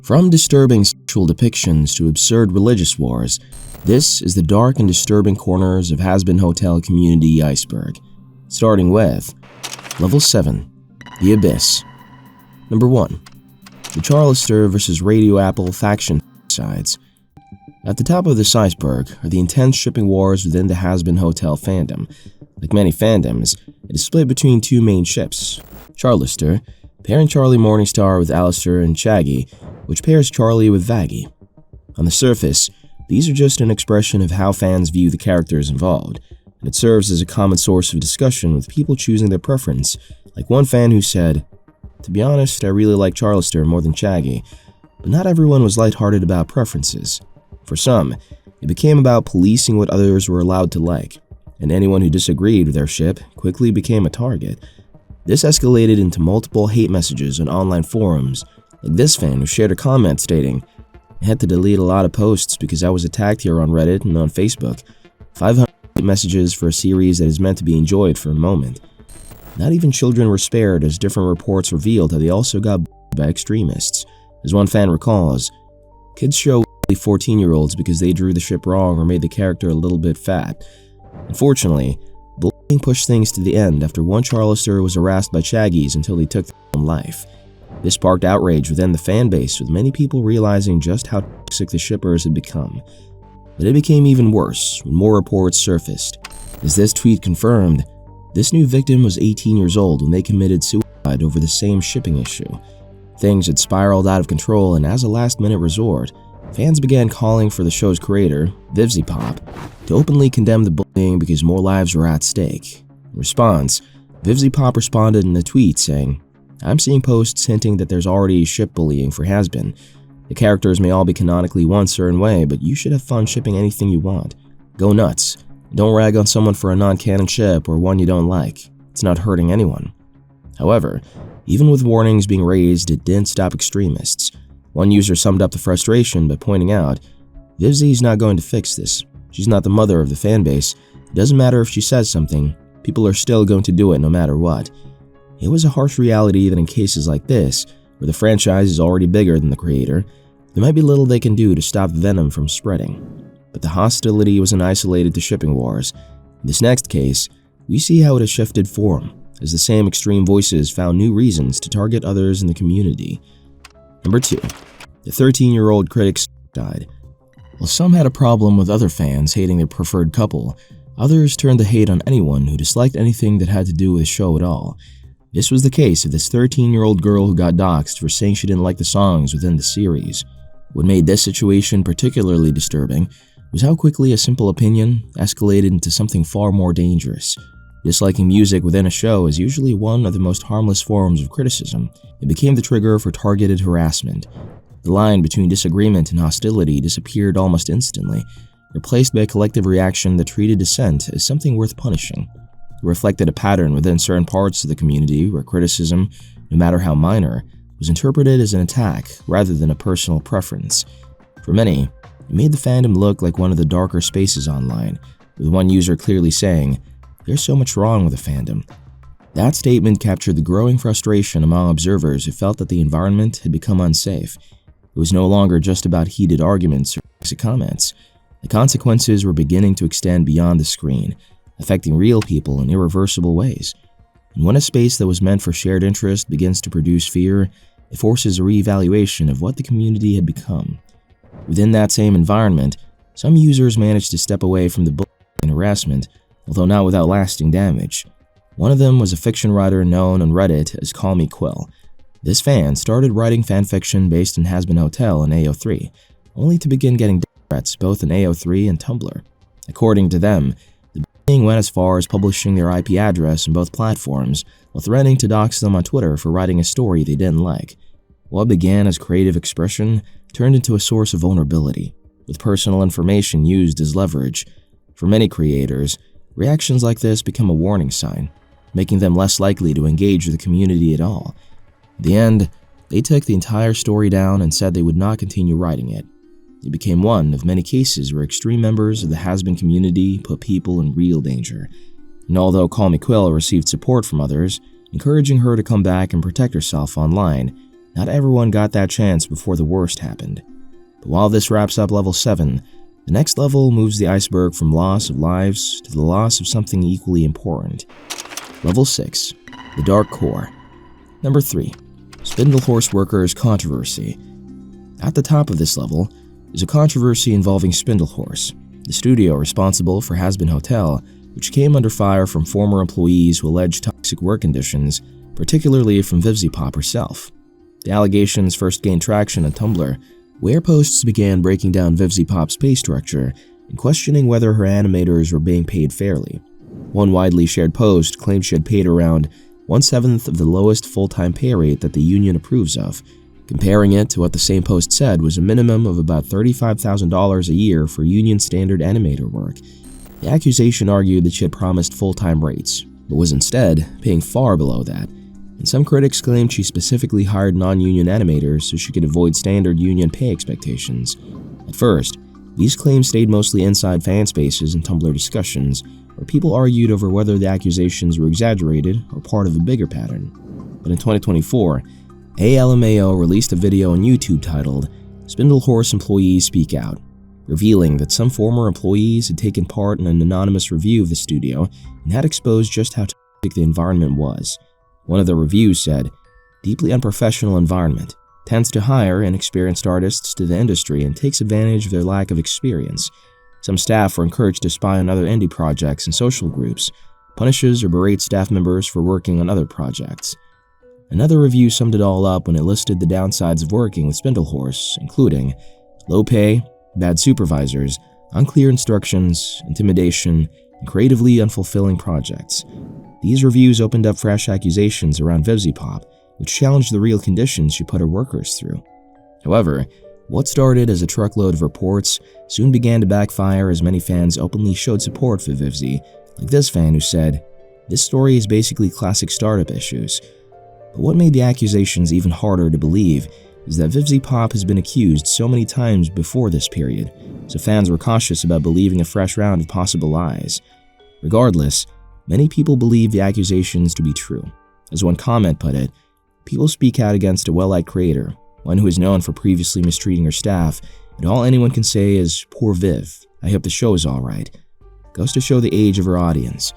From disturbing sexual depictions to absurd religious wars, this is the dark and disturbing corners of Hazbin Hotel community Iceberg. Starting with Level 7, The Abyss. Number 1. The Charlister vs. Radio Apple faction sides. At the top of this iceberg are the intense shipping wars within the Hazbin Hotel fandom. Like many fandoms, it is split between two main ships, Charlister, pairing Charlie Morningstar with Alistair, and Shaggy, which pairs Charlie with Vaggie. On the surface, these are just an expression of how fans view the characters involved, and it serves as a common source of discussion with people choosing their preference, like one fan who said, "To be honest, I really like Charlister more than Shaggy," but not everyone was lighthearted about preferences. For some, it became about policing what others were allowed to like, and anyone who disagreed with their ship quickly became a target. This escalated into multiple hate messages on online forums, like this fan who shared a comment stating, "I had to delete a lot of posts because I was attacked here on Reddit and on Facebook. 500 messages for a series that is meant to be enjoyed for a moment." Not even children were spared, as different reports revealed that they also got by extremists. As one fan recalls, kids show 14-year-olds because they drew the ship wrong or made the character a little bit fat. Unfortunately, bullying pushed things to the end after one Charlister was harassed by Shaggies until he took their own life. This sparked outrage within the fan base, with many people realizing just how toxic the shippers had become. But it became even worse when more reports surfaced. As this tweet confirmed, this new victim was 18 years old when they committed suicide over the same shipping issue. Things had spiraled out of control, and as a last-minute resort, fans began calling for the show's creator, VivziePop, to openly condemn the bullying because more lives were at stake. In response, VivziePop responded in a tweet saying, "I'm seeing posts hinting that there's already ship bullying for Hazbin. The characters may all be canonically one certain way, but you should have fun shipping anything you want. Go nuts. Don't rag on someone for a non-canon ship or one you don't like. It's not hurting anyone." However, even with warnings being raised, it didn't stop extremists. One user summed up the frustration by pointing out, "Vivzie's not going to fix this. She's not the mother of the fanbase. It doesn't matter if she says something, people are still going to do it no matter what." It was a harsh reality that in cases like this, where the franchise is already bigger than the creator, there might be little they can do to stop venom from spreading. But the hostility wasn't isolated to shipping wars. In this next case, we see how it has shifted form, as the same extreme voices found new reasons to target others in the community. Number 2. The 13-year-old critic died. While some had a problem with other fans hating their preferred couple, others turned the hate on anyone who disliked anything that had to do with the show at all. This was the case of this 13-year-old girl who got doxxed for saying she didn't like the songs within the series. What made this situation particularly disturbing was how quickly a simple opinion escalated into something far more dangerous. Disliking music within a show is usually one of the most harmless forms of criticism. It became the trigger for targeted harassment. The line between disagreement and hostility disappeared almost instantly, replaced by a collective reaction that treated dissent as something worth punishing. It reflected a pattern within certain parts of the community where criticism, no matter how minor, was interpreted as an attack rather than a personal preference. For many, it made the fandom look like one of the darker spaces online, with one user clearly saying, "There's so much wrong with the fandom." That statement captured the growing frustration among observers who felt that the environment had become unsafe. It was no longer just about heated arguments or toxic comments. The consequences were beginning to extend beyond the screen, affecting real people in irreversible ways. And when a space that was meant for shared interest begins to produce fear, it forces a reevaluation of what the community had become. Within that same environment, some users managed to step away from the bullying and harassment, although not without lasting damage. One of them was a fiction writer known on Reddit as Call Me Quill. This fan started writing fanfiction based in Hazbin Hotel and AO3, only to begin getting death threats both in AO3 and Tumblr. According to them, the bullying went as far as publishing their IP address on both platforms, while threatening to dox them on Twitter for writing a story they didn't like. What began as creative expression turned into a source of vulnerability, with personal information used as leverage. For many creators, reactions like this become a warning sign, making them less likely to engage with the community at all. In the end, they took the entire story down and said they would not continue writing it. It became one of many cases where extreme members of the Hazbin community put people in real danger. And although Call Me Quill received support from others, encouraging her to come back and protect herself online, Not everyone got that chance before the worst happened. But while this wraps up level 7, the next level moves the iceberg from loss of lives to the loss of something equally important. Level 6, the Dark Core. Number 3, Spindlehorse Workers Controversy. At the top of this level is a controversy involving Spindlehorse, the studio responsible for Hazbin Hotel, which came under fire from former employees who alleged toxic work conditions, particularly from VivziePop herself. The allegations first gained traction on Tumblr, where posts began breaking down VivziePop's pay structure and questioning whether her animators were being paid fairly. One widely shared post claimed she had paid around 1/7 of the lowest full-time pay rate that the union approves of, comparing it to what the same post said was a minimum of about $35,000 a year for union standard animator work. The accusation argued that she had promised full-time rates, but was instead paying far below that, and some critics claimed she specifically hired non-union animators so she could avoid standard union pay expectations. At first, these claims stayed mostly inside fan spaces and Tumblr discussions, where people argued over whether the accusations were exaggerated or part of a bigger pattern. But in 2024, ALMAO released a video on YouTube titled, "Spindlehorse Employees Speak Out," revealing that some former employees had taken part in an anonymous review of the studio and had exposed just how toxic the environment was. One of the reviews said, "Deeply unprofessional environment, tends to hire inexperienced artists to the industry and takes advantage of their lack of experience. Some staff were encouraged to spy on other indie projects and social groups, punishes or berates staff members for working on other projects." Another review summed it all up when it listed the downsides of working with Spindlehorse, including low pay, bad supervisors, unclear instructions, intimidation, and creatively unfulfilling projects. These reviews opened up fresh accusations around VivziePop, which challenged the real conditions she put her workers through. However, what started as a truckload of reports soon began to backfire as many fans openly showed support for Vivzie, like this fan who said, "This story is basically classic startup issues." But what made the accusations even harder to believe is that VivziePop has been accused so many times before this period, so fans were cautious about believing a fresh round of possible lies. Regardless, many people believe the accusations to be true. As one comment put it, "People speak out against a well-liked creator, one who is known for previously mistreating her staff, and all anyone can say is, 'Poor Viv, I hope the show is alright.' Goes to show the age of her audience."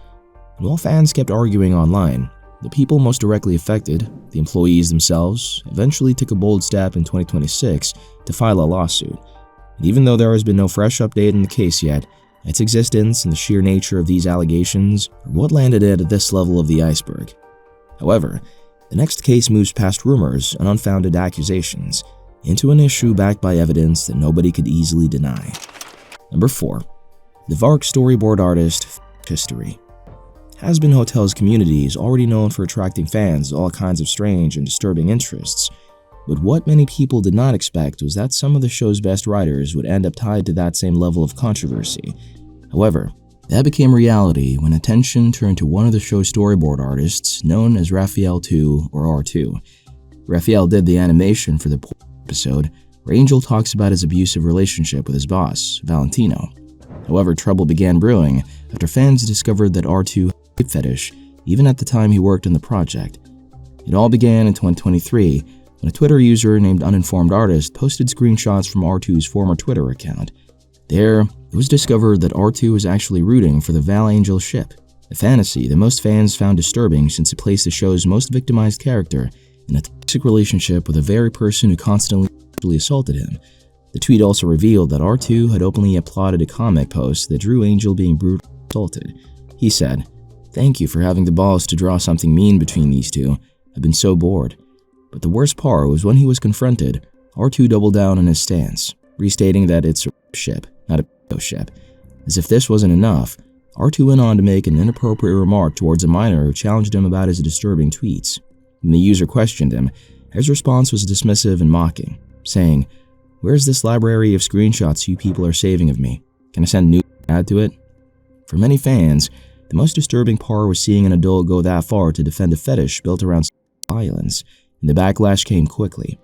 And while fans kept arguing online, the people most directly affected, the employees themselves, eventually took a bold step in 2026 to file a lawsuit. And even though there has been no fresh update in the case yet, its existence and the sheer nature of these allegations are what landed it at this level of the iceberg. However, the next case moves past rumors and unfounded accusations into an issue backed by evidence that nobody could easily deny. Number 4. The Vark Storyboard Artist History. Hazbin Hotel's community is already known for attracting fans of all kinds of strange and disturbing interests, but what many people did not expect was that some of the show's best writers would end up tied to that same level of controversy. However, that became reality when attention turned to one of the show's storyboard artists, known as Raphael 2 or R2. Raphael did the animation for the episode, where Angel talks about his abusive relationship with his boss, Valentino. However, trouble began brewing after fans discovered that R2 had a rape fetish, even at the time he worked on the project. It all began in 2023 when a Twitter user named Uninformed Artist posted screenshots from R2's former Twitter account. There, it was discovered that R2 was actually rooting for the Val-Angel ship, a fantasy that most fans found disturbing since it placed the show's most victimized character in a toxic relationship with a very person who constantly sexually assaulted him. The tweet also revealed that R2 had openly applauded a comic post that drew Angel being brutally assaulted. He said, "Thank you for having the balls to draw something mean between these two. I've been so bored." But the worst part was when he was confronted, R2 doubled down on his stance, restating that it's a ship, not a ship. As if this wasn't enough, R2 went on to make an inappropriate remark towards a minor who challenged him about his disturbing tweets. When the user questioned him, his response was dismissive and mocking, saying, "Where's this library of screenshots you people are saving of me? Can I send new add to it?" For many fans, the most disturbing part was seeing an adult go that far to defend a fetish built around violence, and the backlash came quickly.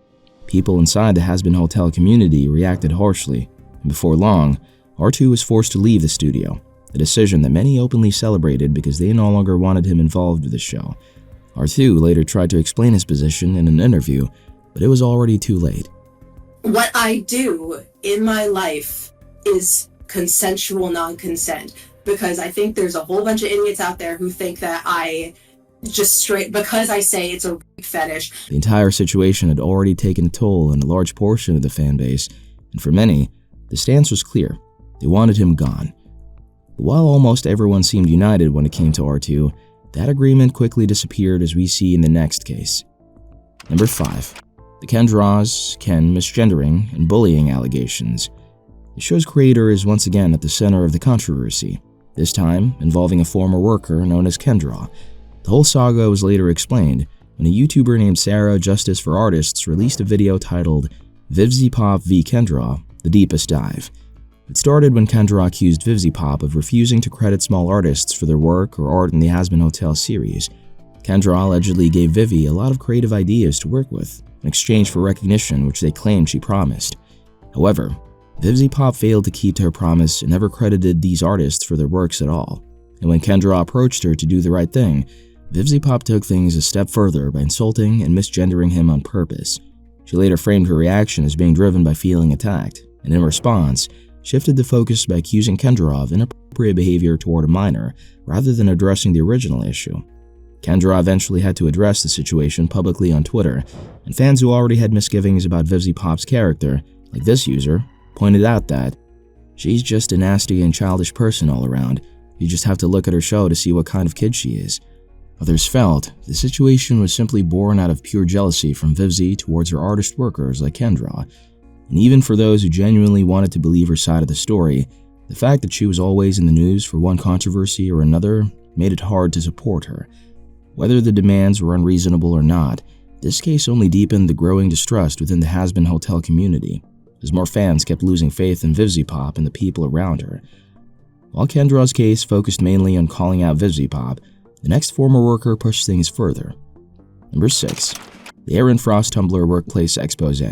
People inside the Hazbin Hotel community reacted harshly, and before long, R2 was forced to leave the studio, a decision that many openly celebrated because they no longer wanted him involved with the show. R2 later tried to explain his position in an interview, but it was already too late. What I do in my life is consensual non-consent, because I think there's a whole bunch of idiots out there who think that I just straight, because I say it's a rape fetish. The entire situation had already taken a toll on a large portion of the fan base, and for many, the stance was clear. They wanted him gone. But while almost everyone seemed united when it came to R2, that agreement quickly disappeared, as we see in the next case. Number 5. The Ken misgendering and bullying allegations. The show's creator is once again at the center of the controversy, this time involving a former worker known as Kendra. The whole saga was later explained when a YouTuber named Sarah Justice for Artists released a video titled VivziePop v Kendra, The Deepest Dive. It started when Kendra accused VivziePop of refusing to credit small artists for their work or art in the Hazbin Hotel series. Kendra allegedly gave Vivi a lot of creative ideas to work with, in exchange for recognition which they claimed she promised. However, VivziePop failed to keep to her promise and never credited these artists for their works at all. And when Kendra approached her to do the right thing, VivziePop took things a step further by insulting and misgendering him on purpose. She later framed her reaction as being driven by feeling attacked, and in response, shifted the focus by accusing Kendra of inappropriate behavior toward a minor rather than addressing the original issue. Kendra eventually had to address the situation publicly on Twitter, and fans who already had misgivings about VivziePop's character, like this user, pointed out that she's just a nasty and childish person all around. You just have to look at her show to see what kind of kid she is. Others felt the situation was simply born out of pure jealousy from Vivzie towards her artist workers like Kendra. And even for those who genuinely wanted to believe her side of the story, the fact that she was always in the news for one controversy or another made it hard to support her. Whether the demands were unreasonable or not, this case only deepened the growing distrust within the Hazbin Hotel community, as more fans kept losing faith in VivziePop and the people around her. While Kendra's case focused mainly on calling out VivziePop, the next former worker pushed things further. Number 6. The Aaron Frost Tumblr Workplace Expose.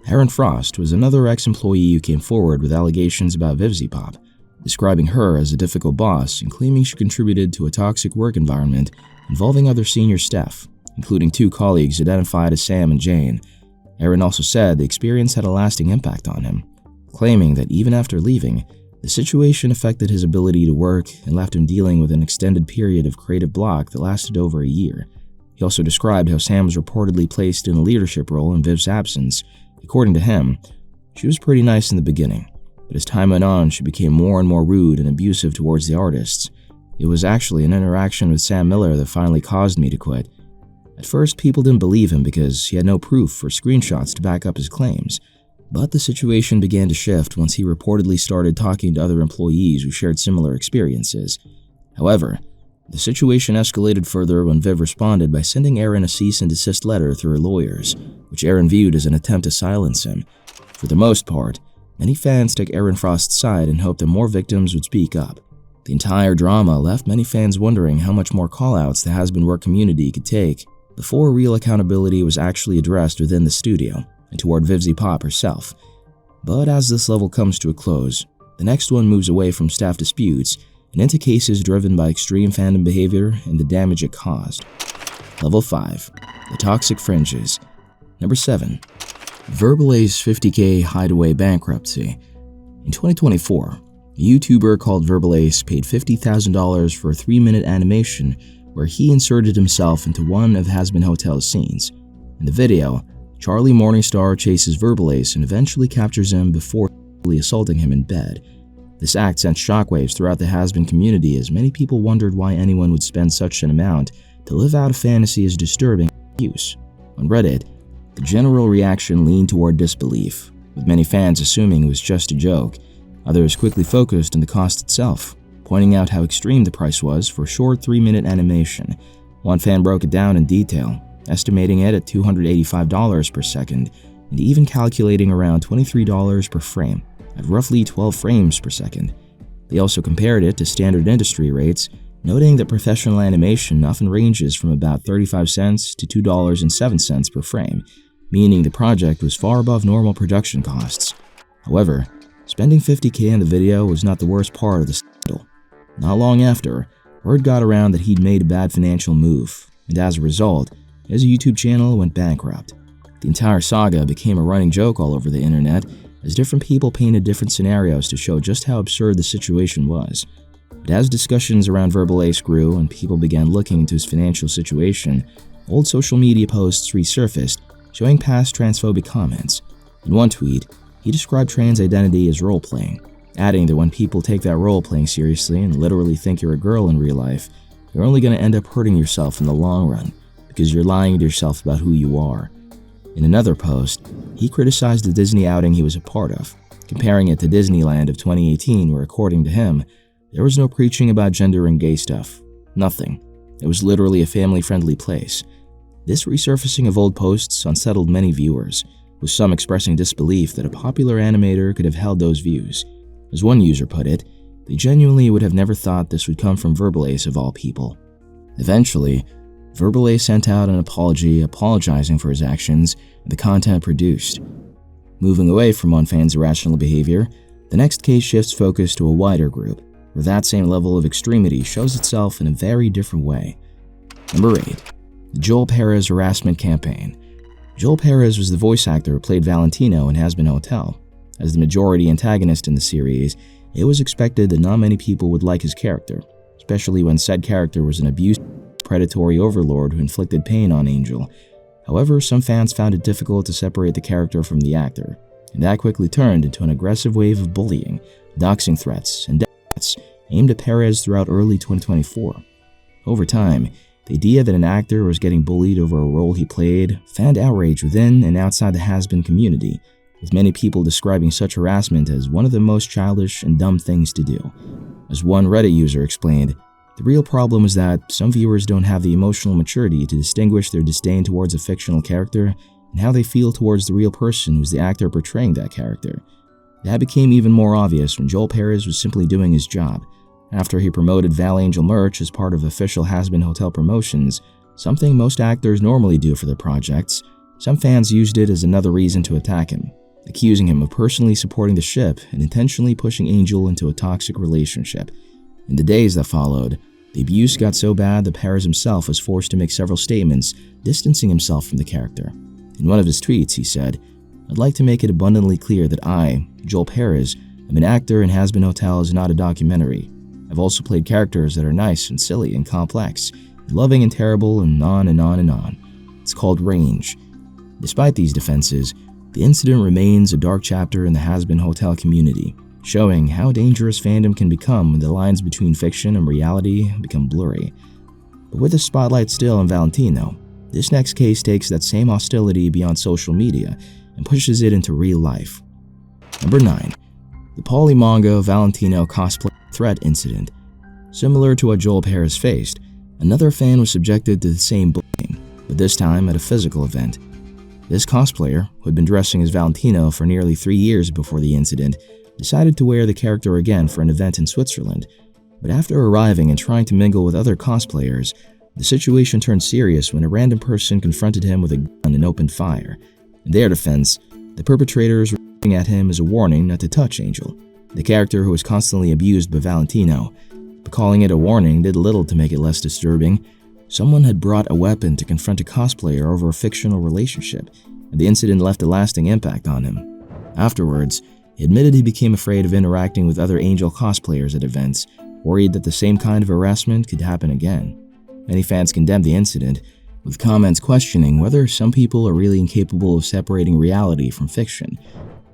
Aaron Frost was another ex-employee who came forward with allegations about VivziePop, describing her as a difficult boss and claiming she contributed to a toxic work environment involving other senior staff, including 2 colleagues identified as Sam and Jane. Aaron also said the experience had a lasting impact on him, claiming that even after leaving, the situation affected his ability to work and left him dealing with an extended period of creative block that lasted over a year. He also described how Sam was reportedly placed in a leadership role in Viv's absence. According to him, she was pretty nice in the beginning, but as time went on, she became more and more rude and abusive towards the artists. It was actually an interaction with Sam Miller that finally caused me to quit. At first, people didn't believe him because he had no proof or screenshots to back up his claims. But the situation began to shift once he reportedly started talking to other employees who shared similar experiences. However, the situation escalated further when Viv responded by sending Aaron a cease and desist letter through her lawyers, which Aaron viewed as an attempt to silence him. For the most part, many fans took Aaron Frost's side and hoped that more victims would speak up. The entire drama left many fans wondering how much more callouts the Hazbin work community could take before real accountability was actually addressed within the studio and toward VivziePop herself. But as this level comes to a close, the next one moves away from staff disputes and into cases driven by extreme fandom behavior and the damage it caused. Level 5. The Toxic Fringes. Number 7. Verbalace 50K Hideaway Bankruptcy. In 2024, a YouTuber called Verbalace paid $50,000 for a 3-minute animation where he inserted himself into one of Hazbin Hotel's scenes. In the video, Charlie Morningstar chases Verbalace and eventually captures him before assaulting him in bed. This act sent shockwaves throughout the Hazbin community as many people wondered why anyone would spend such an amount to live out a fantasy as disturbing as use. On Reddit, the general reaction leaned toward disbelief, with many fans assuming it was just a joke. Others quickly focused on the cost itself, pointing out how extreme the price was for a short 3-minute animation. One fan broke it down in detail, estimating it at $285 per second, and even calculating around $23 per frame, at roughly 12 frames per second. They also compared it to standard industry rates, noting that professional animation often ranges from about 35 cents to $2.07 per frame, meaning the project was far above normal production costs. However, spending $50K on the video was not the worst part of the scandal. Not long after, word got around that he'd made a bad financial move, and as a result, his YouTube channel went bankrupt. The entire saga became a running joke all over the internet, as different people painted different scenarios to show just how absurd the situation was. But as discussions around Verbal Ace grew and people began looking into his financial situation, old social media posts resurfaced, showing past transphobic comments. In one tweet, he described trans identity as role-playing, adding that when people take that role-playing seriously and literally think you're a girl in real life, you're only going to end up hurting yourself in the long run, because you're lying to yourself about who you are. In another post, he criticized the Disney outing he was a part of, comparing it to Disneyland of 2018, where, according to him, there was no preaching about gender and gay stuff. Nothing. It was literally a family-friendly place. This resurfacing of old posts unsettled many viewers, with some expressing disbelief that a popular animator could have held those views. As one user put it, they genuinely would have never thought this would come from Verbal Ace of all people. Eventually, Verbal Ace sent out an apology apologizing for his actions and the content produced. Moving away from one fan's irrational behavior, the next case shifts focus to a wider group, where that same level of extremity shows itself in a very different way. Number 8. The Joel Perez Harassment Campaign. Joel Perez was the voice actor who played Valentino in Hazbin Hotel. As the majority antagonist in the series, it was expected that not many people would like his character, especially when said character was an abusive, predatory overlord who inflicted pain on Angel. However, some fans found it difficult to separate the character from the actor, and that quickly turned into an aggressive wave of bullying, doxing threats, and death threats aimed at Perez throughout early 2024. Over time, the idea that an actor was getting bullied over a role he played fanned outrage within and outside the Hazbin community, with many people describing such harassment as one of the most childish and dumb things to do. As one Reddit user explained, the real problem is that some viewers don't have the emotional maturity to distinguish their disdain towards a fictional character and how they feel towards the real person who's the actor portraying that character. That became even more obvious when Joel Perez was simply doing his job. After he promoted Val Angel merch as part of official Hazbin Hotel promotions, something most actors normally do for their projects, some fans used it as another reason to attack him, accusing him of personally supporting the ship and intentionally pushing Angel into a toxic relationship. In the days that followed, the abuse got so bad that Perez himself was forced to make several statements distancing himself from the character. In one of his tweets, he said, "I'd like to make it abundantly clear that I, Joel Perez, am an actor and Hazbin Hotel is not a documentary. I've also played characters that are nice and silly and complex, and loving and terrible, and on and on and on. It's called range." Despite these defenses, the incident remains a dark chapter in the Hazbin Hotel community, showing how dangerous fandom can become when the lines between fiction and reality become blurry. But with the spotlight still on Valentino, this next case takes that same hostility beyond social media and pushes it into real life. Number 9. The Polymongo Valentino cosplay threat incident. Similar to what Joel Perez faced, another fan was subjected to the same bullying, but this time at a physical event. This cosplayer, who had been dressing as Valentino for nearly 3 years before the incident, decided to wear the character again for an event in Switzerland, but after arriving and trying to mingle with other cosplayers, the situation turned serious when a random person confronted him with a gun and opened fire. In their defense, the perpetrators were looking at him as a warning not to touch Angel, the character who was constantly abused by Valentino. But calling it a warning did little to make it less disturbing. Someone had brought a weapon to confront a cosplayer over a fictional relationship, and the incident left a lasting impact on him. Afterwards, he admitted he became afraid of interacting with other Angel cosplayers at events, worried that the same kind of harassment could happen again. Many fans condemned the incident, with comments questioning whether some people are really incapable of separating reality from fiction.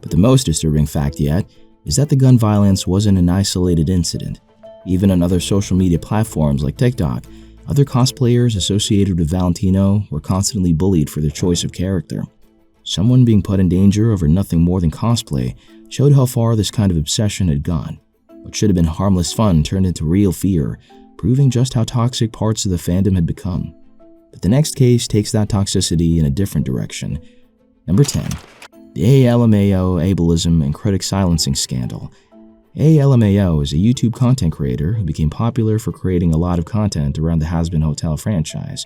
But the most disturbing fact yet is that the gun violence wasn't an isolated incident. Even on other social media platforms like TikTok, other cosplayers associated with Valentino were constantly bullied for their choice of character. Someone being put in danger over nothing more than cosplay showed how far this kind of obsession had gone. What should have been harmless fun turned into real fear, proving just how toxic parts of the fandom had become. But the next case takes that toxicity in a different direction. Number 10. The ALMAO ableism and critic silencing scandal. ALMAO is a YouTube content creator who became popular for creating a lot of content around the Hazbin Hotel franchise.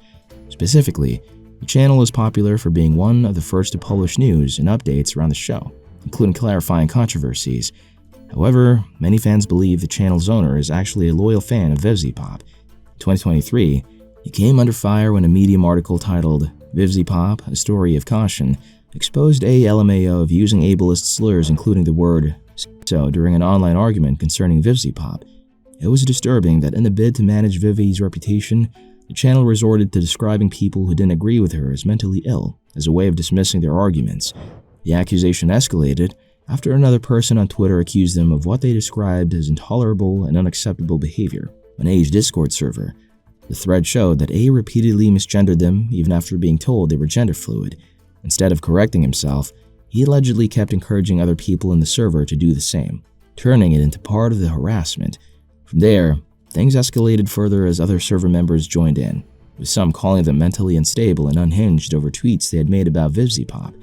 Specifically, the channel is popular for being one of the first to publish news and updates around the show, including clarifying controversies. However, many fans believe the channel's owner is actually a loyal fan of VivziePop. In 2023, he came under fire when a Medium article titled, VivziePop, A Story of Caution, exposed a LMAO of using ableist slurs including the word so during an online argument concerning VivziePop. It was disturbing that in a bid to manage Vivi's reputation, the channel resorted to describing people who didn't agree with her as mentally ill as a way of dismissing their arguments. The accusation escalated after another person on Twitter accused them of what they described as intolerable and unacceptable behavior on A's Discord server. The thread showed that A repeatedly misgendered them even after being told they were gender fluid. Instead of correcting himself, he allegedly kept encouraging other people in the server to do the same, turning it into part of the harassment. From there, things escalated further as other server members joined in, with some calling them mentally unstable and unhinged over tweets they had made about VivziePop.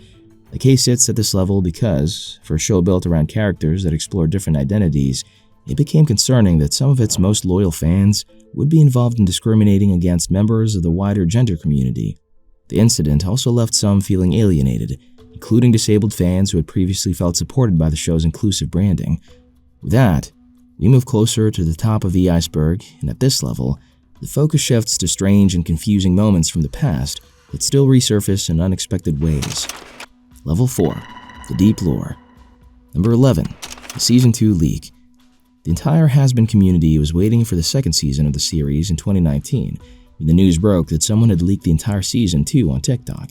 The case sits at this level because, for a show built around characters that explore different identities, it became concerning that some of its most loyal fans would be involved in discriminating against members of the wider gender community. The incident also left some feeling alienated, including disabled fans who had previously felt supported by the show's inclusive branding. With that, we move closer to the top of the iceberg, and at this level, the focus shifts to strange and confusing moments from the past that still resurface in unexpected ways. Level 4. The Deep Lore. Number 11. The Season 2 Leak. The entire Hazbin community was waiting for the second season of the series in 2019, when the news broke that someone had leaked the entire season 2 on TikTok.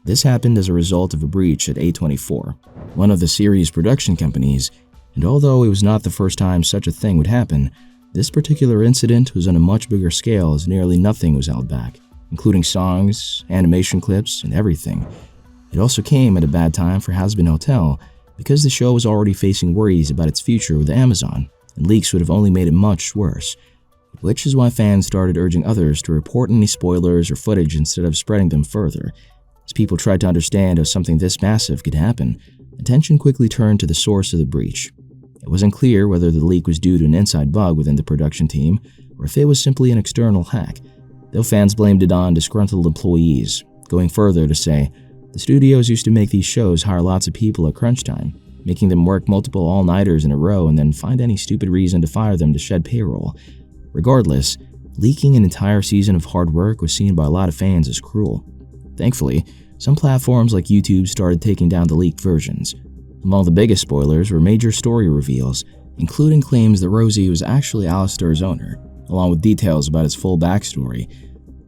This happened as a result of a breach at A24, one of the series' production companies, and although it was not the first time such a thing would happen, this particular incident was on a much bigger scale as nearly nothing was held back, including songs, animation clips, and everything. It also came at a bad time for Hazbin Hotel because the show was already facing worries about its future with Amazon, and leaks would have only made it much worse, which is why fans started urging others to report any spoilers or footage instead of spreading them further. As people tried to understand how something this massive could happen, attention quickly turned to the source of the breach. It wasn't clear whether the leak was due to an inside bug within the production team or if it was simply an external hack, though fans blamed it on disgruntled employees, going further to say, the studios used to make these shows hire lots of people at crunch time, making them work multiple all-nighters in a row and then find any stupid reason to fire them to shed payroll. Regardless, leaking an entire season of hard work was seen by a lot of fans as cruel. Thankfully, some platforms like YouTube started taking down the leaked versions. Among the biggest spoilers were major story reveals, including claims that Rosie was actually Alistair's owner, along with details about his full backstory.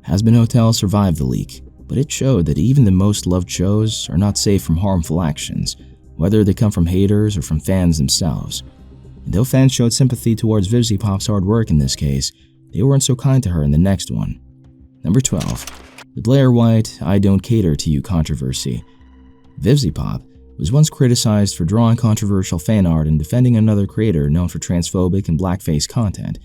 Hazbin Hotel survived the leak, but it showed that even the most loved shows are not safe from harmful actions, whether they come from haters or from fans themselves. And though fans showed sympathy towards VivziePop's hard work in this case, they weren't so kind to her in the next one. Number 12. The Blair White I Don't Cater to You controversy. VivziePop was once criticized for drawing controversial fan art and defending another creator known for transphobic and blackface content.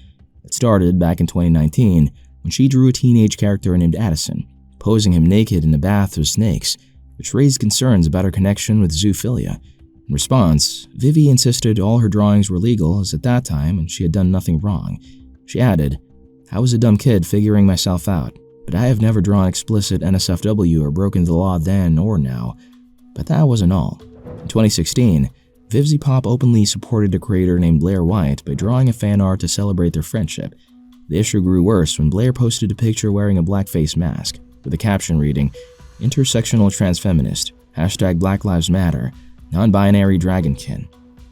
It started back in 2019 when she drew a teenage character named Addison, posing him naked in a bath with snakes, which raised concerns about her connection with zoophilia. In response, Vivi insisted all her drawings were legal as at that time and she had done nothing wrong. She added, "I was a dumb kid figuring myself out, but I have never drawn explicit NSFW or broken the law then or now." But that wasn't all. In 2016, VivziePop openly supported a creator named Blair White by drawing a fan art to celebrate their friendship. The issue grew worse when Blair posted a picture wearing a blackface mask, with a caption reading, "Intersectional transfeminist, #Black Lives Matter, non-binary dragonkin."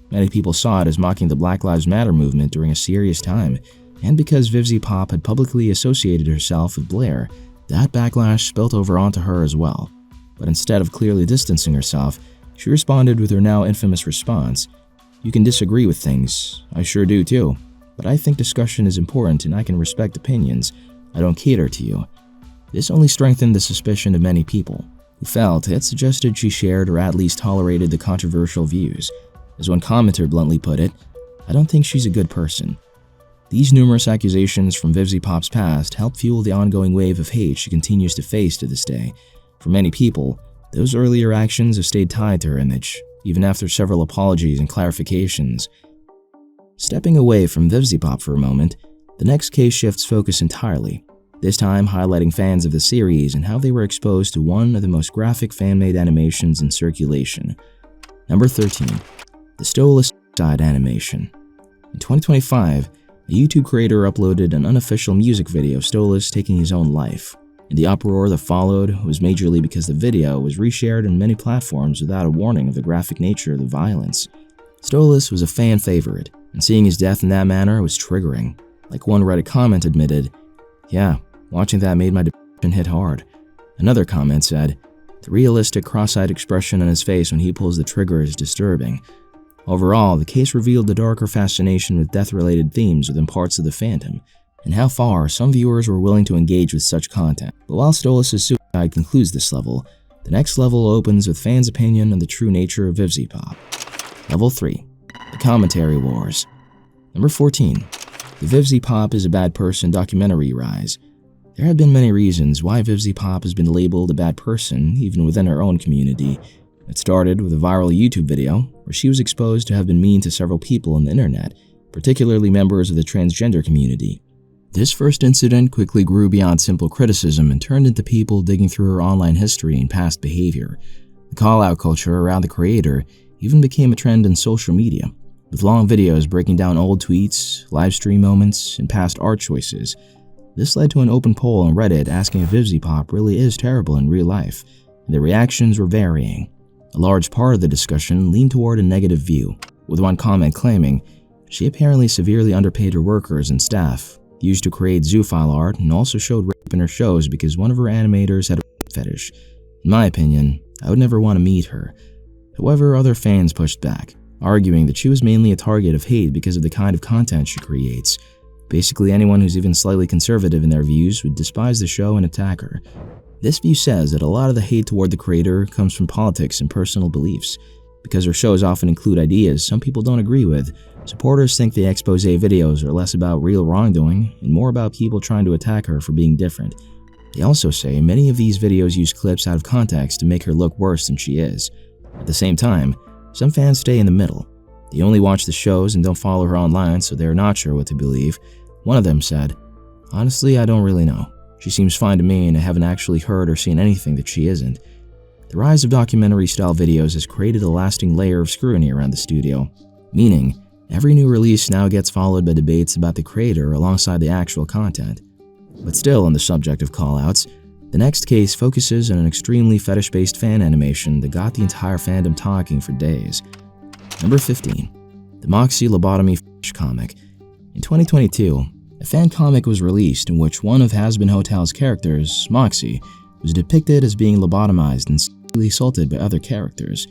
Many people saw it as mocking the Black Lives Matter movement during a serious time, and because VivziePop had publicly associated herself with Blair, that backlash spilled over onto her as well. But instead of clearly distancing herself, she responded with her now infamous response, "You can disagree with things, I sure do too, but I think discussion is important and I can respect opinions. I don't cater to you." This only strengthened the suspicion of many people, who felt it suggested she shared or at least tolerated the controversial views. As one commenter bluntly put it, "I don't think she's a good person." These numerous accusations from VivziePop's past helped fuel the ongoing wave of hate she continues to face to this day. For many people, those earlier actions have stayed tied to her image, even after several apologies and clarifications. Stepping away from VivziePop for a moment, the next case shifts focus entirely, this time highlighting fans of the series and how they were exposed to one of the most graphic fan-made animations in circulation. Number 13. The Stolas Side Animation. In 2025, a YouTube creator uploaded an unofficial music video of Stolas taking his own life. and the uproar that followed was majorly because the video was reshared on many platforms without a warning of the graphic nature of the violence. Stolas was a fan favorite, and seeing his death in that manner was triggering. Like one Reddit comment admitted, "Yeah, watching that made my depression hit hard." Another comment said, "The realistic cross-eyed expression on his face when he pulls the trigger is disturbing." Overall, the case revealed the darker fascination with death-related themes within parts of the fandom, and how far some viewers were willing to engage with such content. But while Stolas' suicide concludes this level, the next level opens with fans' opinion on the true nature of VivziePop. Level 3. The Commentary Wars. Number 14. The VivziePop is a bad person documentary rise. There have been many reasons why VivziePop has been labeled a bad person, even within her own community. It started with a viral YouTube video where she was exposed to have been mean to several people on the internet, particularly members of the transgender community. This first incident quickly grew beyond simple criticism and turned into people digging through her online history and past behavior. The call-out culture around the creator even became a trend in social media, with long videos breaking down old tweets, live stream moments, and past art choices. This led to an open poll on Reddit asking if VivziePop really is terrible in real life, and the reactions were varying. A large part of the discussion leaned toward a negative view, with one comment claiming she apparently severely underpaid her workers and staff, used to create zoophile art, and also showed rape in her shows because one of her animators had a rape fetish. In my opinion, I would never want to meet her. However, other fans pushed back, arguing that she was mainly a target of hate because of the kind of content she creates. Basically, anyone who's even slightly conservative in their views would despise the show and attack her. This view says that a lot of the hate toward the creator comes from politics and personal beliefs. Because her shows often include ideas some people don't agree with, supporters think the expose videos are less about real wrongdoing and more about people trying to attack her for being different. They also say many of these videos use clips out of context to make her look worse than she is. At the same time, some fans stay in the middle. They only watch the shows and don't follow her online, so they're not sure what to believe. One of them said, "Honestly, I don't really know. She seems fine to me and I haven't actually heard or seen anything that she isn't." The rise of documentary-style videos has created a lasting layer of scrutiny around the studio, meaning every new release now gets followed by debates about the creator alongside the actual content. But still on the subject of callouts, the next case focuses on an extremely fetish-based fan animation that got the entire fandom talking for days. Number 15. The Moxie Lobotomy Fetish Comic. In 2022, a fan comic was released in which one of Hazbin Hotel's characters, Moxie, was depicted as being lobotomized and sexually assaulted by other characters,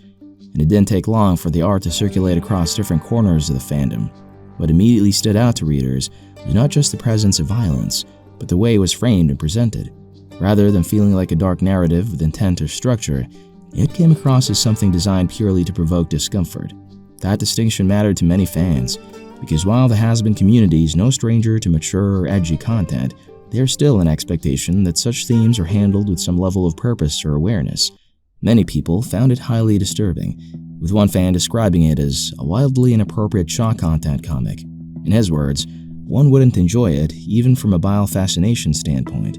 and it didn't take long for the art to circulate across different corners of the fandom. What immediately stood out to readers was not just the presence of violence, but the way it was framed and presented. Rather than feeling like a dark narrative with intent or structure, it came across as something designed purely to provoke discomfort. That distinction mattered to many fans, because while the Hazbin community is no stranger to mature or edgy content, there is still an expectation that such themes are handled with some level of purpose or awareness. Many people found it highly disturbing, with one fan describing it as a wildly inappropriate shock content comic. In his words, one wouldn't enjoy it even from a bile fascination standpoint.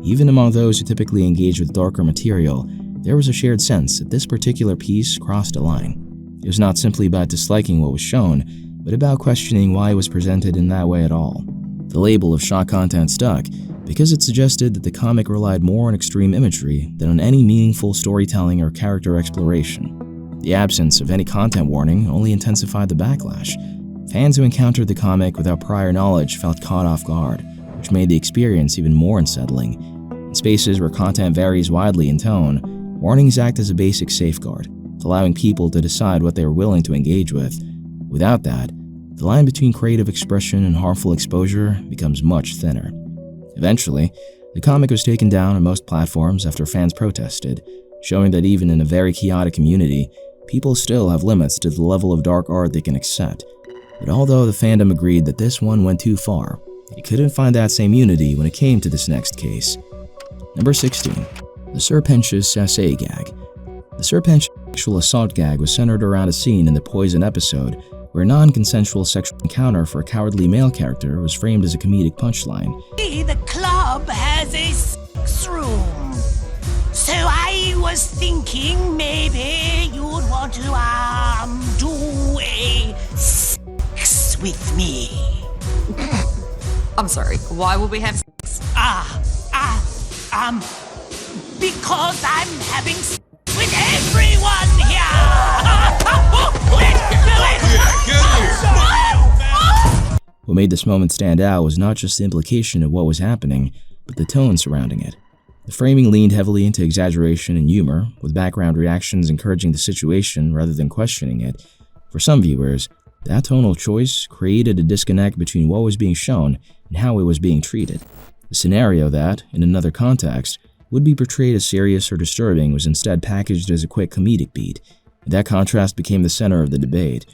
Even among those who typically engage with darker material, there was a shared sense that this particular piece crossed a line. It was not simply about disliking what was shown, but about questioning why it was presented in that way at all. The label of shock content stuck because it suggested that the comic relied more on extreme imagery than on any meaningful storytelling or character exploration. The absence of any content warning only intensified the backlash. Fans who encountered the comic without prior knowledge felt caught off guard, which made the experience even more unsettling. In spaces where content varies widely in tone, warnings act as a basic safeguard, allowing people to decide what they are willing to engage with. Without that, the line between creative expression and harmful exposure becomes much thinner. Eventually, the comic was taken down on most platforms after fans protested, showing that even in a very chaotic community, people still have limits to the level of dark art they can accept. But although the fandom agreed that this one went too far, it couldn't find that same unity when it came to this next case. Number 16. The Serpentious Sassay Gag. The Serpentious sexual assault gag was centered around a scene in the Poison episode where a non-consensual sexual encounter for a cowardly male character was framed as a comedic punchline. The club has a sex room, so I was thinking maybe you'd want to do a sex with me. I'm sorry, why would we have sex? Because I'm having sex with everyone here! What made this moment stand out was not just the implication of what was happening, but the tone surrounding it. The framing leaned heavily into exaggeration and humor, with background reactions encouraging the situation rather than questioning it. For some viewers, that tonal choice created a disconnect between what was being shown and how it was being treated. A scenario that, in another context, would be portrayed as serious or disturbing was instead packaged as a quick comedic beat, and that contrast became the center of the debate.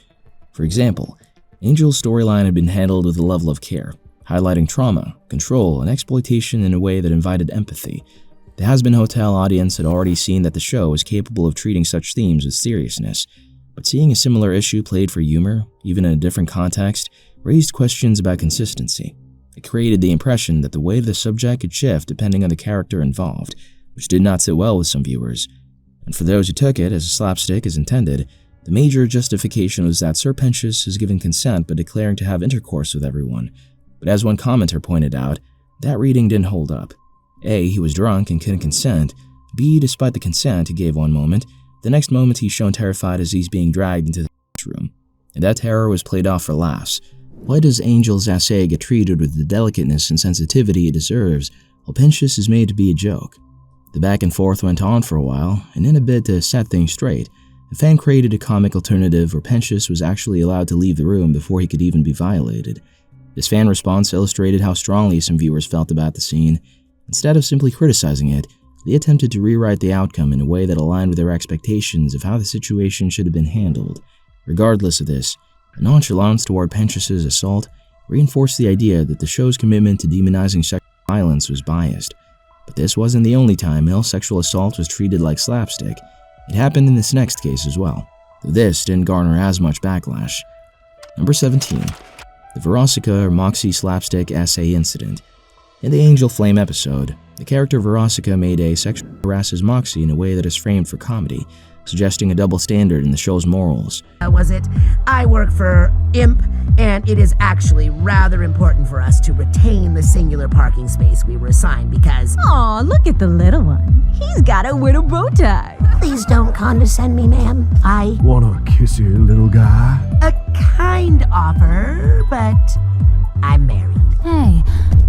For example, Angel's storyline had been handled with a level of care, highlighting trauma, control, and exploitation in a way that invited empathy. The Hazbin Hotel audience had already seen that the show was capable of treating such themes with seriousness, but seeing a similar issue played for humor, even in a different context, raised questions about consistency. It created the impression that the weight of the subject could shift depending on the character involved, which did not sit well with some viewers. And for those who took it as a slapstick as intended, the major justification was that Sir Pentious has given consent by declaring to have intercourse with everyone. But as one commenter pointed out, that reading didn't hold up. A, he was drunk and couldn't consent. B, despite the consent he gave one moment, the next moment he's shown terrified as he's being dragged into the room. And that terror was played off for laughs. Why does Angel's essay get treated with the delicateness and sensitivity it deserves, while Pentious is made to be a joke? The back and forth went on for a while, and in a bid to set things straight, a fan created a comic alternative where Pentious was actually allowed to leave the room before he could even be violated. This fan response illustrated how strongly some viewers felt about the scene. Instead of simply criticizing it, they attempted to rewrite the outcome in a way that aligned with their expectations of how the situation should have been handled. Regardless of this, the nonchalance toward Pentious's assault reinforced the idea that the show's commitment to demonizing sexual violence was biased. But this wasn't the only time male sexual assault was treated like slapstick. It happened in this next case as well, though this didn't garner as much backlash. Number 17. The Verosica or Moxie slapstick essay incident. In the Angel Flame episode, the character Verosica made a sexually harasses Moxie in a way that is framed for comedy, suggesting a double standard in the show's morals. Was it? I work for IMP, and it is actually rather important for us to retain the singular parking space we were assigned because... Aw, look at the little one. He's got a little bow tie. Please don't condescend me, ma'am. I... Wanna kiss you, little guy? A kind offer, but I'm married. Hey,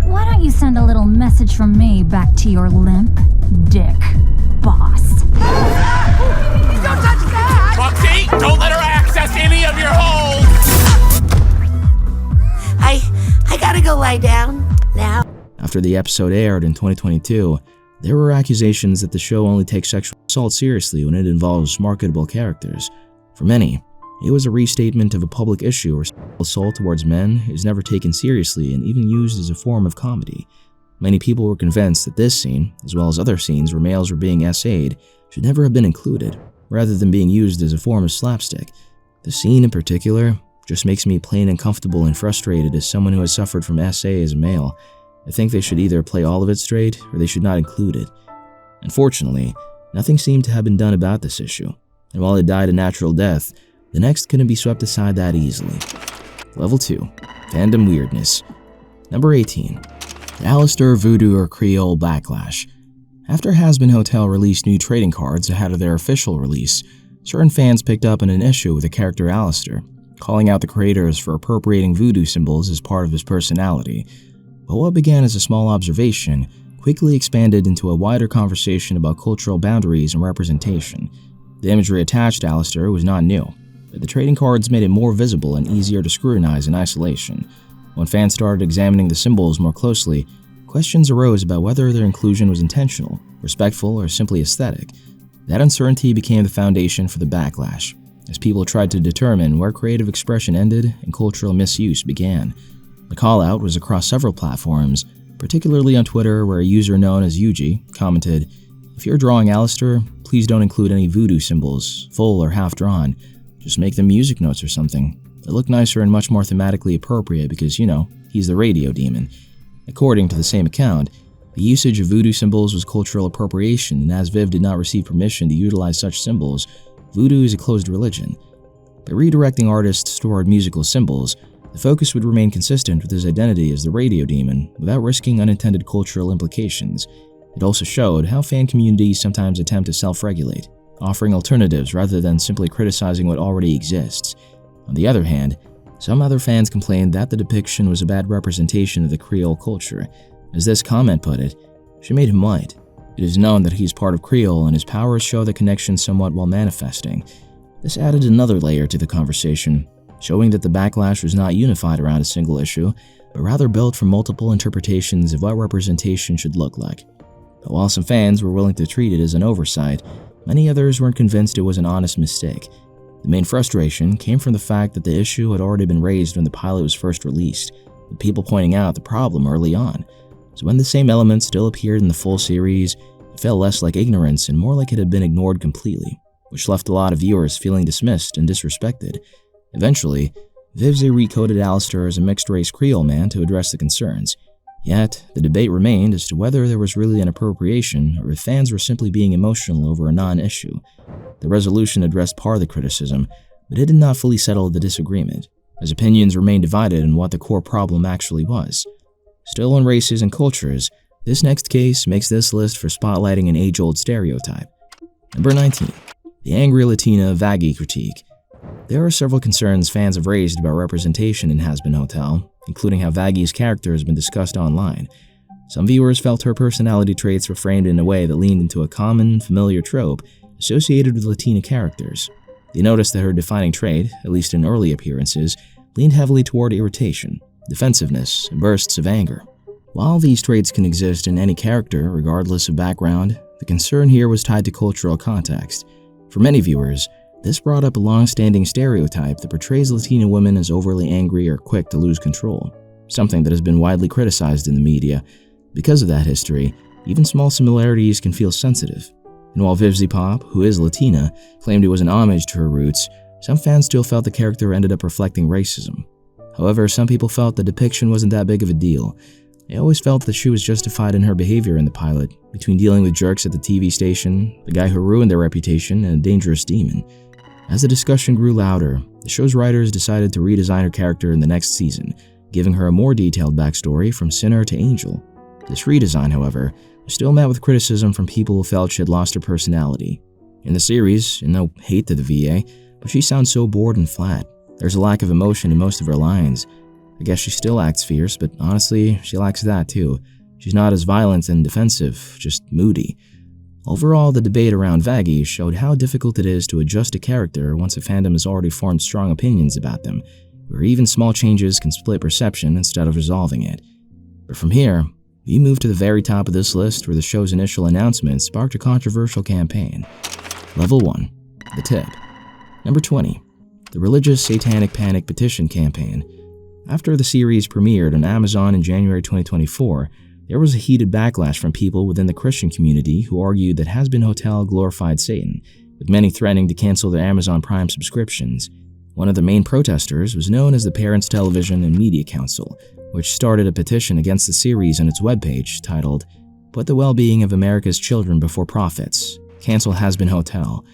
why don't you send a little message from me back to your limp dick boss? Don't touch that! Moxie, don't let her access any of your holes! I gotta go lie down now. After the episode aired in 2022, there were accusations that the show only takes sexual assault seriously when it involves marketable characters. For many, it was a restatement of a public issue where sexual assault towards men is never taken seriously and even used as a form of comedy. Many people were convinced that this scene, as well as other scenes where males were being essayed, should never have been included, rather than being used as a form of slapstick. The scene in particular just makes me plain uncomfortable and frustrated as someone who has suffered from SA as a male. I think they should either play all of it straight or they should not include it. Unfortunately, nothing seemed to have been done about this issue, and while it died a natural death, the next couldn't be swept aside that easily. Level 2. Fandom Weirdness. Number 18. The Alistair Voodoo or Creole Backlash. After Hazbin Hotel released new trading cards ahead of their official release, certain fans picked up on an issue with the character Alistair, calling out the creators for appropriating voodoo symbols as part of his personality. But what began as a small observation quickly expanded into a wider conversation about cultural boundaries and representation. The imagery attached to Alistair was not new, but the trading cards made it more visible and easier to scrutinize in isolation. When fans started examining the symbols more closely, questions arose about whether their inclusion was intentional, respectful, or simply aesthetic. That uncertainty became the foundation for the backlash, as people tried to determine where creative expression ended and cultural misuse began. The call-out was across several platforms, particularly on Twitter, where a user known as Yuji commented, "If you're drawing Alistair, please don't include any voodoo symbols, full or half-drawn. Just make them music notes or something. They look nicer and much more thematically appropriate because, you know, he's the radio demon." According to the same account, the usage of voodoo symbols was cultural appropriation, and as Viv did not receive permission to utilize such symbols, voodoo is a closed religion. By redirecting artists toward musical symbols, the focus would remain consistent with his identity as the radio demon without risking unintended cultural implications. It also showed how fan communities sometimes attempt to self-regulate, offering alternatives rather than simply criticizing what already exists. On the other hand, some other fans complained that the depiction was a bad representation of the Creole culture. As this comment put it, she made him white. It is known that he's part of Creole and his powers show the connection somewhat while manifesting. This added another layer to the conversation, showing that the backlash was not unified around a single issue, but rather built from multiple interpretations of what representation should look like. But while some fans were willing to treat it as an oversight, many others weren't convinced it was an honest mistake. The main frustration came from the fact that the issue had already been raised when the pilot was first released, with people pointing out the problem early on. So when the same elements still appeared in the full series, it felt less like ignorance and more like it had been ignored completely, which left a lot of viewers feeling dismissed and disrespected. Eventually, Vivzy recoded Alistair as a mixed-race Creole man to address the concerns. Yet, the debate remained as to whether there was really an appropriation or if fans were simply being emotional over a non-issue. The resolution addressed part of the criticism, but it did not fully settle the disagreement, as opinions remained divided on what the core problem actually was. Still on races and cultures, this next case makes this list for spotlighting an age-old stereotype. Number 19. The angry Latina Vaggie critique. There are several concerns fans have raised about representation in Hazbin Hotel, including how Vaggie's character has been discussed online. Some viewers felt her personality traits were framed in a way that leaned into a common, familiar trope associated with Latina characters. They noticed that her defining trait, at least in early appearances, leaned heavily toward irritation, defensiveness, and bursts of anger. While these traits can exist in any character, regardless of background, the concern here was tied to cultural context. For many viewers, this brought up a long-standing stereotype that portrays Latina women as overly angry or quick to lose control, something that has been widely criticized in the media. Because of that history, even small similarities can feel sensitive. And while Vivzy Pop, who is Latina, claimed it was an homage to her roots, some fans still felt the character ended up reflecting racism. However, some people felt the depiction wasn't that big of a deal. They always felt that she was justified in her behavior in the pilot, between dealing with jerks at the TV station, the guy who ruined their reputation, and a dangerous demon. As the discussion grew louder, the show's writers decided to redesign her character in the next season, giving her a more detailed backstory from sinner to angel. This redesign, however, was still met with criticism from people who felt she had lost her personality. In the series, and no hate to the VA, but she sounds so bored and flat. There's a lack of emotion in most of her lines. I guess she still acts fierce, but honestly, she lacks that too. She's not as violent and defensive, just moody. Overall, the debate around Vaggie showed how difficult it is to adjust a character once a fandom has already formed strong opinions about them, where even small changes can split perception instead of resolving it. But from here, we move to the very top of this list where the show's initial announcement sparked a controversial campaign. Level 1. The Tip. Number 20. The Religious Satanic Panic Petition Campaign. After the series premiered on Amazon in January 2024, there was a heated backlash from people within the Christian community who argued that Hazbin Hotel glorified Satan, with many threatening to cancel their Amazon Prime subscriptions. One of the main protesters was known as the Parents Television and Media Council, which started a petition against the series on its webpage titled, "Put the Well-Being of America's Children Before Profits. Cancel Hazbin Hotel."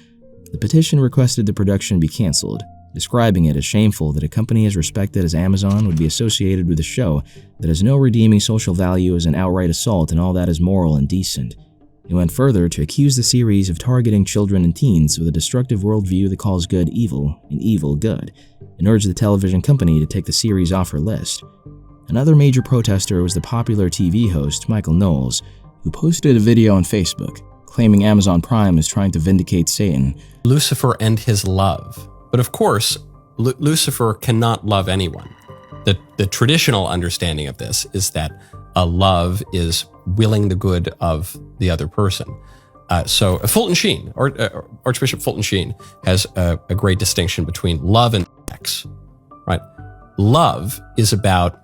The petition requested the production be canceled, describing it as shameful that a company as respected as Amazon would be associated with a show that has no redeeming social value as an outright assault on all that is moral and decent. It went further to accuse the series of targeting children and teens with a destructive worldview that calls good evil and evil good, and urged the television company to take the series off her list. Another major protester was the popular TV host Michael Knowles, who posted a video on Facebook claiming Amazon Prime is trying to vindicate Satan. Lucifer and his love. But of course, Lucifer cannot love anyone. The traditional understanding of this is that a love is willing the good of the other person. So Fulton Sheen, Archbishop Fulton Sheen, has a great distinction between love and sex, right? Love is about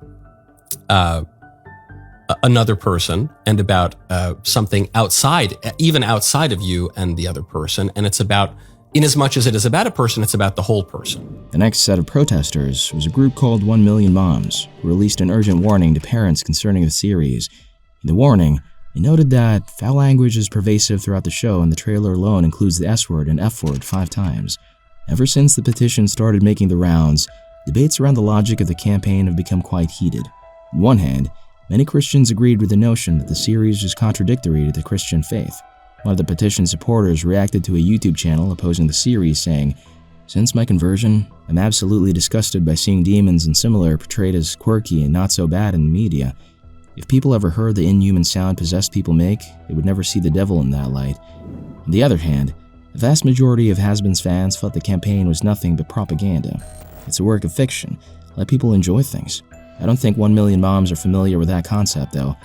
another person and about something outside, even outside of you and the other person, and it's about, in as much as it is about a person, it's about the whole person. The next set of protesters was a group called 1 Million Moms, who released an urgent warning to parents concerning the series. In the warning, they noted that foul language is pervasive throughout the show, and the trailer alone includes the S-word and F-word 5 times. Ever since the petition started making the rounds, debates around the logic of the campaign have become quite heated. On one hand, Many Christians agreed with the notion that the series was contradictory to the Christian faith. One of the petition supporters reacted to a YouTube channel opposing the series, saying, "Since my conversion, I'm absolutely disgusted by seeing demons and similar portrayed as quirky and not so bad in the media. If people ever heard the inhuman sound possessed people make, they would never see the devil in that light." On the other hand, the vast majority of Hazbin's fans felt the campaign was nothing but propaganda. It's a work of fiction. Let people enjoy things. I don't think 1 million moms are familiar with that concept, though.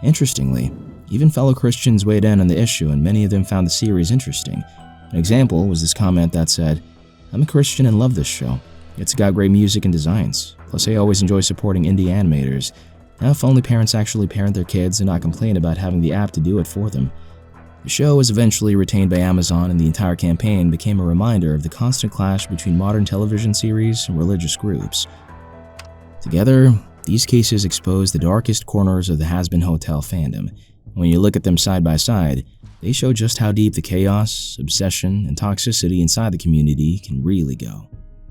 Interestingly, even fellow Christians weighed in on the issue, and many of them found the series interesting. An example was this comment that said, "I'm a Christian and love this show. It's got great music and designs. Plus, I always enjoy supporting indie animators. Now, if only parents actually parent their kids and not complain about having the app to do it for them." The show was eventually retained by Amazon, and the entire campaign became a reminder of the constant clash between modern television series and religious groups. Together, these cases expose the darkest corners of the Hazbin Hotel fandom. When you look at them side by side, they show just how deep the chaos, obsession, and toxicity inside the community can really go.